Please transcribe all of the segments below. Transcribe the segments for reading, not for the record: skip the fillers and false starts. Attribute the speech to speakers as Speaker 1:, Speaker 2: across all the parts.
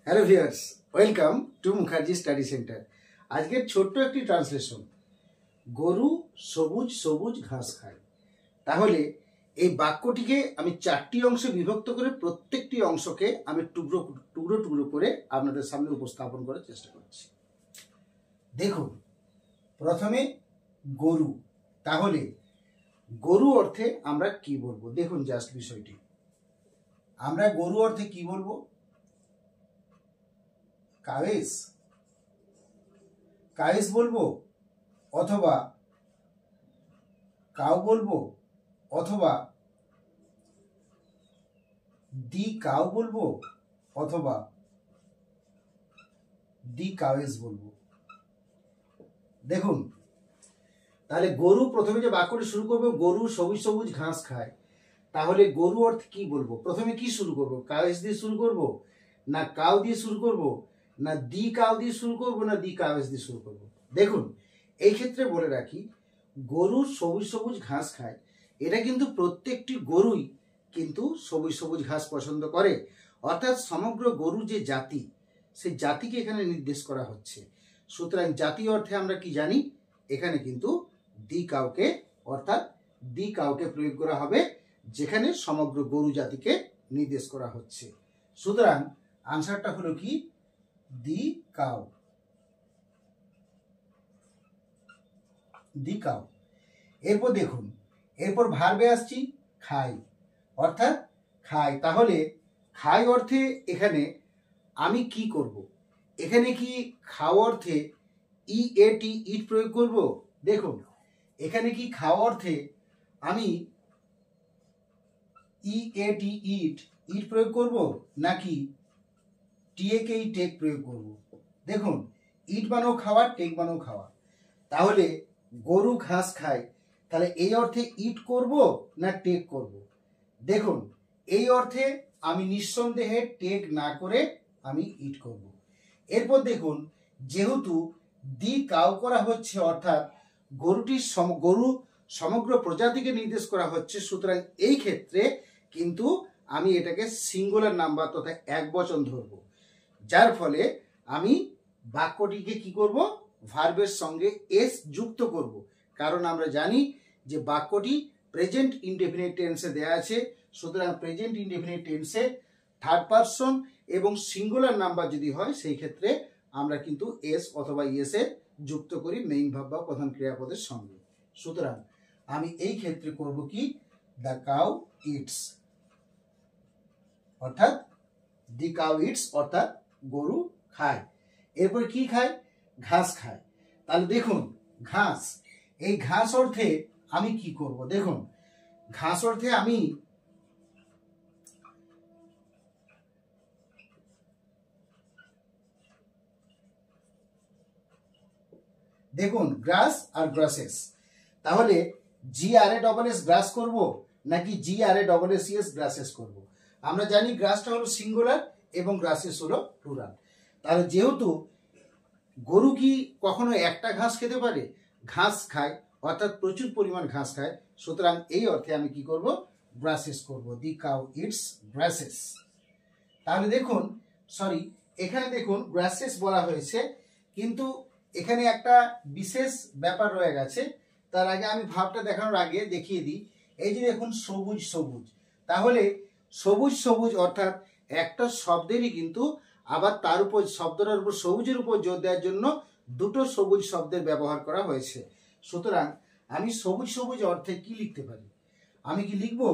Speaker 1: Hello viewers, welcome to Mukherjee study centre. আজকের ছোট্ট একটি ট্রান্সলেশন, গরু সবুজ সবুজ ঘাস খায়। তাহলে এই বাক্যটিকে আমি 4টি অংশে বিভক্ত করে প্রত্যেকটি অংশকে আমি টুকরো টুকরো টুকরো করে আপনাদের সামনে উপস্থাপন করার চেষ্টা করছি। দেখুন, প্রথমে গরু। তাহলে গরু অর্থে আমরা কি বলবো? দেখুন জাস্ট বিষয়টি, আমরা গরু অর্থে কি বলবো? কায়েস, কায়েস বলবো, অথবা কাউ বলবো, অথবা দি কাউ বলবো, অথবা দি কাউয়েস বলবো। দেখুন, তাহলে গরু, প্রথমে যে বাক্যটি শুরু করবো, গরু সবুজ সবুজ ঘাস খায়। তাহলে গরু অর্থে কি বলবো? প্রথমে কি শুরু করবো? কাউয়েস দিয়ে শুরু করব, না কাউ দিয়ে শুরু করব, না দি কাউ দিয়ে শুরু করব, না দি কাউয়েস দিয়ে শুরু করব? দেখুন, এই ক্ষেত্রে বলে রাখি, গরু সবুজ সবুজ ঘাস খায়, এটা কিন্তু প্রত্যেকটি গরুই কিন্তু সবুজ সবুজ ঘাস পছন্দ করে। অর্থাৎ সমগ্র গরুর যে জাতি, সেই জাতিকে এখানে নির্দেশ করা হচ্ছে। সুতরাং জাতি অর্থে আমরা কি জানি? এখানে কিন্তু দি কাউকে, অর্থাৎ দি কাউকে প্রয়োগ করা হবে, যেখানে সমগ্র গরু জাতিকে নির্দেশ করা হচ্ছে। সুতরাং আনসারটা হলো কি? The cow, the cow. এরপর দেখুন, এরপর ভার্বে আসছি খাই, অর্থাৎ খাই। তাহলে খাই অর্থে এখানে আমি কি করব? এখানে কি খাও অর্থে ইএটি ইট প্রয়োগ করব? দেখুন, এখানে কি খাওয়া অর্থে আমি ইএটি ইট ইট প্রয়োগ করব, নাকি টিএকে টেক প্রয়োগ করব? দেখুন, ইট বানাও খাওয়া, টেক বানাও খাওয়া। তাহলে গরু ঘাস খায়, তাহলে এই অর্থে ইট করব না টেক করব? দেখুন, এই অর্থে আমি নিঃসন্দেহে টেক না করে আমি ইট করব। এরপর দেখুন, যেহেতু দি কাউ করা হচ্ছে, অর্থাৎ গরু সমগ্র প্রজাতিকে নির্দেশ করা হচ্ছে, সুতরাং এই ক্ষেত্রে কিন্তু আমি এটাকে সিঙ্গুলার নাম্বার তথা এক বচন ধরব, যার ফলে আমি বাক্যটিকে কি করব? ভার্বের সঙ্গে এস যুক্ত করব। কারণ আমরা জানি যে বাক্যটি প্রেজেন্ট ইনডেফিনিট টেন্সে দেয়া আছে। সুতরাং প্রেজেন্ট ইনডেফিনিট টেন্সে থার্ড পারসন এবং সিঙ্গুলার নাম্বার যদি হয়, সেই ক্ষেত্রে আমরা কিন্তু এস অথবা ইএস এ যুক্ত করি মেইন ভার্ব বা প্রধান ক্রিয়াপদের সঙ্গে। সুতরাং আমি এই ক্ষেত্রে করব কি? দ্য কাউ ইটস, অর্থাৎ দি কাউ ইটস, অর্থাৎ গরু খায়। এরপর কি খায়? ঘাস খায়। তাহলে দেখুন, ঘাস, এই ঘাস অর্থে আমি কি করব? দেখুন, ঘাস অর্থে আমি দেখুন গ্রাস আর গ্রাসেস। তাহলে GRASS গ্রাস করব, নাকি GRASSES গ্রাসেস করব? আমরা জানি গ্রাসটা হলো সিঙ্গুলার এবং গ্রাসেস হলো প্লুরাল। তাহলে যেহেতু গরু কি কখনো একটা ঘাস খেতে পারে? ঘাস খায়, অর্থাৎ প্রচুর পরিমাণ ঘাস খায়। সুতরাং এই অর্থে আমি কি করব? গ্রাসেস করব। The cow it's grasses. তাহলে দেখুন, সরি, এখানে দেখুন গ্রাসেস বলা হয়েছে, কিন্তু এখানে একটা বিশেষ ব্যাপার রয়ে গেছে। তার আগে আমি ভাবটা দেখানোর আগে দেখিয়ে দিই। এই যে দেখুন, সবুজ সবুজ। তাহলে সবুজ সবুজ অর্থাৎ একটা শব্দেরই কিন্তু আবার তার উপর, শব্দটার উপর, সবুজের উপর জোর দেওয়ার জন্য দুটো সবুজ শব্দের ব্যবহার করা হয়েছে। সুতরাং আমি সবুজ সবুজ অর্থে কি লিখতে পারি? আমি কি লিখবো?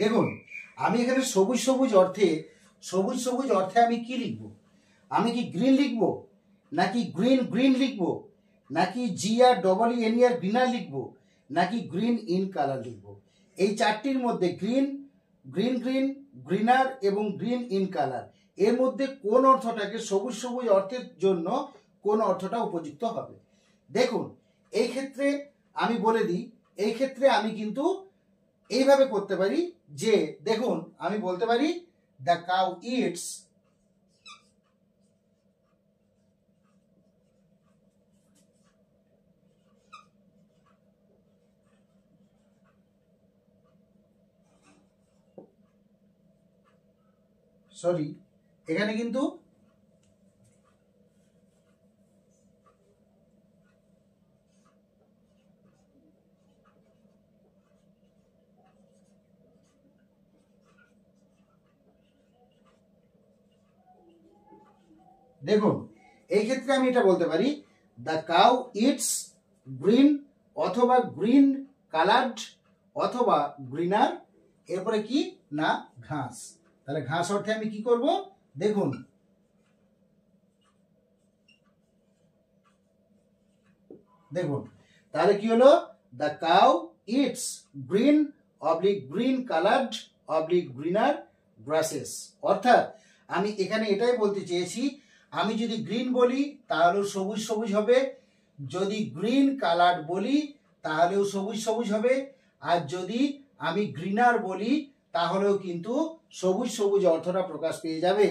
Speaker 1: দেখুন, আমি এখানে সবুজ সবুজ অর্থে আমি কি লিখব? আমি কি গ্রিন লিখব, নাকি গ্রিন গ্রিন লিখব, নাকি GREENER গ্রিনার লিখব, নাকি গ্রিন ইন কালার লিখব? এই চারটির মধ্যে গ্রিন, গ্রিন গ্রিন, গ্রিনার এবং গ্রিন ইন কালার, এর মধ্যে কোন অর্থটাকে সবুজ সবুজ অর্থের জন্য কোন অর্থটা উপযুক্ত হবে। দেখুন এই ক্ষেত্রে আমি বলে দিই, এই ক্ষেত্রে আমি কিন্তু এইভাবে করতে পারি যে দেখুন আমি বলতে পারি দ্য কাউ ইটস সরি এখানে কিন্তু দেখুন এই ক্ষেত্রে আমি এটা বলতে পারি দ্য কাউ ইটস গ্রিন অথবা গ্রিন কালার্ড অথবা গ্রিনার, এরপরে কি না ঘাস। তাহলে ঘাস অর্থে আমি কি করব দেখুন দেখুন তাহলে কি হলো the cow it's green oblique green coloured oblique greener grasses. অর্থাৎ আমি এখানে এটাই বলতে চেয়েছি, আমি যদি গ্রিন বলি তাহলেও সবুজ সবুজ হবে, যদি গ্রিন কালার্ড বলি তাহলেও সবুজ সবুজ হবে, আর যদি আমি গ্রিনার বলি তাহলেও কিন্তু সবুজ সবুজ অর্থটা প্রকাশ পেয়ে যাবে।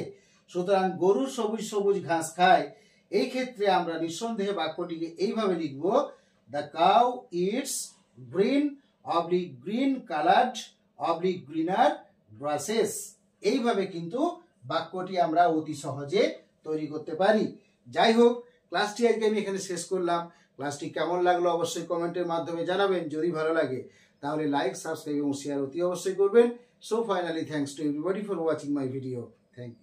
Speaker 1: সুতরাং গরু সবুজ সবুজ ঘাস খায়, এই ক্ষেত্রে আমরা নিঃসন্দেহে বাক্যটিকে এইভাবে লিখব the cow it's green oblique green coloured oblique greener grasses. এইভাবে কিন্তু বাক্যটি আমরা অতি সহজে তৈরি করতে পারি। যাই হোক, ক্লাসটি আজকে আমি এখানে শেষ করলাম। ক্লাসটি কেমন লাগলো অবশ্যই কমেন্টের মাধ্যমে জানাবেন। যদি ভালো লাগে তাহলে লাইক, সাবস্ক্রাইব এবং শেয়ার অতি অবশ্যই করবেন। So finally thanks to everybody for watching my video. Thank you.